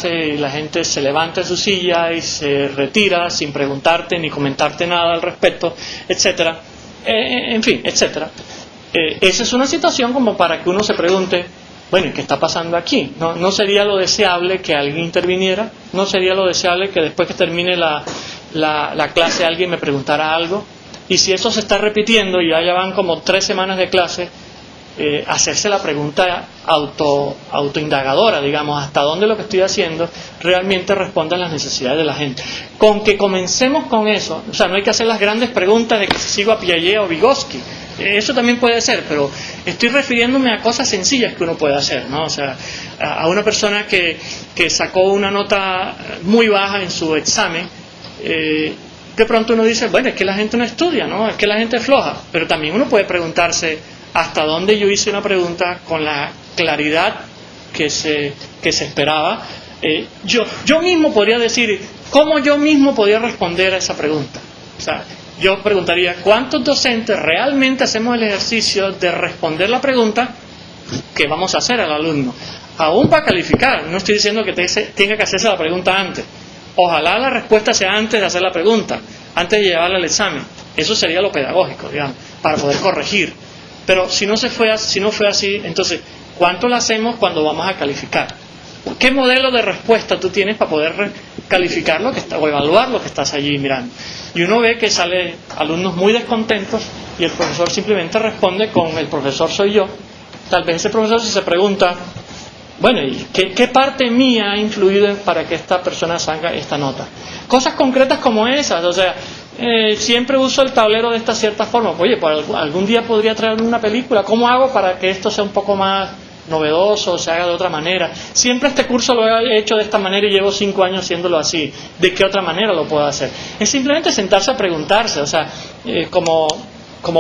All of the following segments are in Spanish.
clase y la gente se levanta de su silla y se retira sin preguntarte ni comentarte nada al respecto, etcétera, en fin, etcétera. Esa es una situación como para que uno se pregunte, bueno, ¿y qué está pasando aquí? ¿No sería lo deseable que alguien interviniera? ¿No sería lo deseable que después que termine la clase alguien me preguntara algo? Y si eso se está repitiendo y ya van como 3 semanas de clase, hacerse la pregunta autoindagadora, digamos, hasta dónde lo que estoy haciendo realmente responde a las necesidades de la gente. Con que comencemos con eso, o sea, no hay que hacer las grandes preguntas de que si sigo a Piaget o Vygotsky, eso también puede ser, pero estoy refiriéndome a cosas sencillas que uno puede hacer, ¿no? O sea, a una persona que sacó una nota muy baja en su examen, de pronto uno dice, bueno, es que la gente no estudia, ¿no? Es que la gente es floja, pero también uno puede preguntarse hasta dónde yo hice una pregunta con la claridad que se esperaba. Yo mismo podría decir, ¿cómo yo mismo podría responder a esa pregunta? O sea, yo preguntaría, ¿cuántos docentes realmente hacemos el ejercicio de responder la pregunta que vamos a hacer al alumno? Aún para calificar, no estoy diciendo que tenga que hacerse la pregunta antes. Ojalá la respuesta sea antes de hacer la pregunta, antes de llevarla al examen. Eso sería lo pedagógico, digamos, para poder corregir. Pero si no fue así, entonces, ¿cuánto lo hacemos cuando vamos a calificar? ¿Qué modelo de respuesta tú tienes para poder calificar o evaluar lo que estás allí mirando? Y uno ve que salen alumnos muy descontentos y el profesor simplemente responde con el profesor soy yo. Tal vez ese profesor se pregunta, bueno, ¿y qué parte mía ha influido para que esta persona salga esta nota? Cosas concretas como esas, o sea, siempre uso el tablero de esta cierta forma. Oye, pues algún día podría traer una película. ¿Cómo hago para que esto sea un poco más novedoso, se haga de otra manera? Siempre este curso lo he hecho de esta manera y llevo 5 años haciéndolo así. ¿De qué otra manera lo puedo hacer? Es simplemente sentarse a preguntarse. O sea, como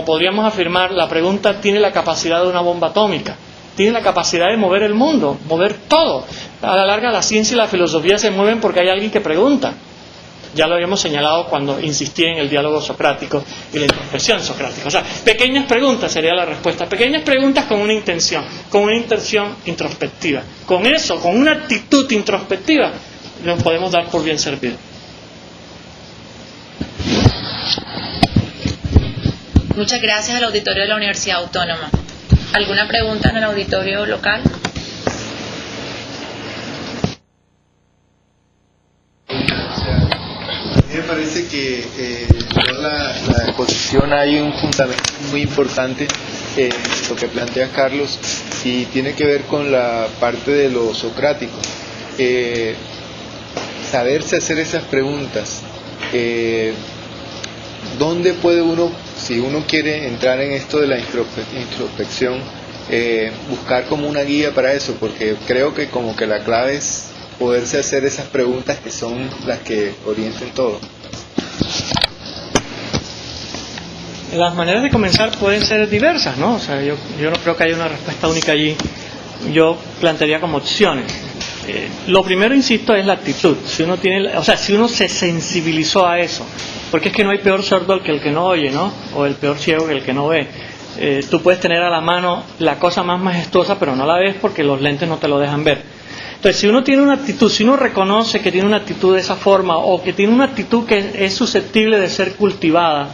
podríamos afirmar, la pregunta tiene la capacidad de una bomba atómica. Tiene la capacidad de mover el mundo, mover todo. A la larga la ciencia y la filosofía se mueven porque hay alguien que pregunta. Ya lo habíamos señalado cuando insistí en el diálogo socrático y la introspección socrática. O sea, pequeñas preguntas sería la respuesta. Pequeñas preguntas con una intención introspectiva. Con eso, con una actitud introspectiva, nos podemos dar por bien servidos. Muchas gracias al auditorio de la Universidad Autónoma. ¿Alguna pregunta en el auditorio local? A mí me parece que en la exposición hay un fundamento muy importante lo que plantea Carlos y tiene que ver con la parte de lo socrático. Saberse hacer esas preguntas. ¿Dónde puede uno, si uno quiere entrar en esto de la introspección, buscar como una guía para eso? Porque creo que como que la clave es poderse hacer esas preguntas que son las que orienten todo. Las maneras de comenzar pueden ser diversas, ¿no? O sea, yo no creo que haya una respuesta única allí. Yo plantearía como opciones. Lo primero, insisto, es la actitud. Si uno se sensibilizó a eso, porque es que no hay peor sordo que el que no oye, ¿no? O el peor ciego que el que no ve. Tú puedes tener a la mano la cosa más majestuosa, pero no la ves porque los lentes no te lo dejan ver. Entonces, si uno tiene una actitud, si uno reconoce que tiene una actitud de esa forma, o que tiene una actitud que es susceptible de ser cultivada,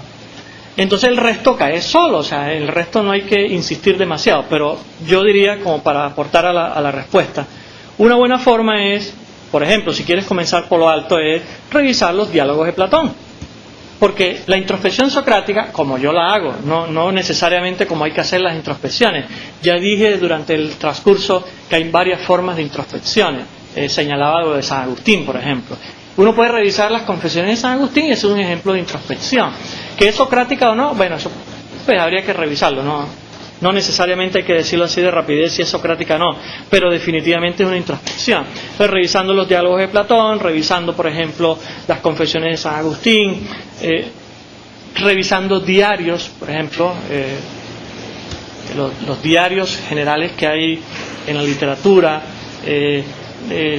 entonces el resto cae solo. O sea, el resto no hay que insistir demasiado. Pero yo diría, como para aportar a la respuesta, una buena forma es, por ejemplo, si quieres comenzar por lo alto, es revisar los diálogos de Platón. Porque la introspección socrática, como yo la hago, no necesariamente como hay que hacer las introspecciones. Ya dije durante el transcurso que hay varias formas de introspecciones. Señalaba lo de San Agustín, por ejemplo. Uno puede revisar las confesiones de San Agustín y eso es un ejemplo de introspección. ¿Que es socrática o no? Bueno, eso pues habría que revisarlo, no necesariamente hay que decirlo así de rapidez si es socrática o no, pero definitivamente es una introspección. Entonces, revisando los diálogos de Platón, revisando, por ejemplo, las confesiones de San Agustín, revisando diarios, por ejemplo, los diarios generales que hay en la literatura,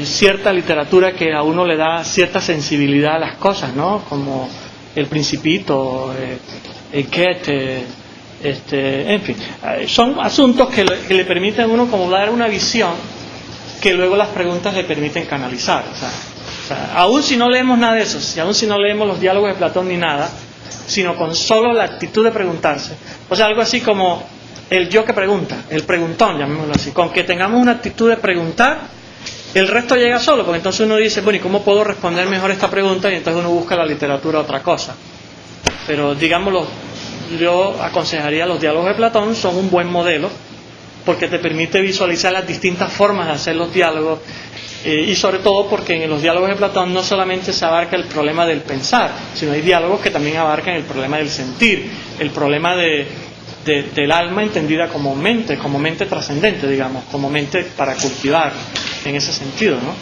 cierta literatura que a uno le da cierta sensibilidad a las cosas, ¿no? Como El Principito, Goethe, en fin, son asuntos que le permiten a uno como dar una visión que luego las preguntas le permiten canalizar. O sea, aún si no leemos nada de eso, aún si no leemos los diálogos de Platón ni nada, sino con solo la actitud de preguntarse, o sea, algo así como el yo que pregunta, el preguntón, llamémoslo así, con que tengamos una actitud de preguntar, el resto llega solo, porque entonces uno dice, bueno, ¿y cómo puedo responder mejor esta pregunta? Y entonces uno busca en la literatura otra cosa. Pero digámoslo, yo aconsejaría los diálogos de Platón, son un buen modelo, porque te permite visualizar las distintas formas de hacer los diálogos, y sobre todo porque en los diálogos de Platón no solamente se abarca el problema del pensar, sino hay diálogos que también abarcan el problema del sentir, el problema del alma entendida como mente trascendente, digamos, como mente para cultivar, en ese sentido, ¿no?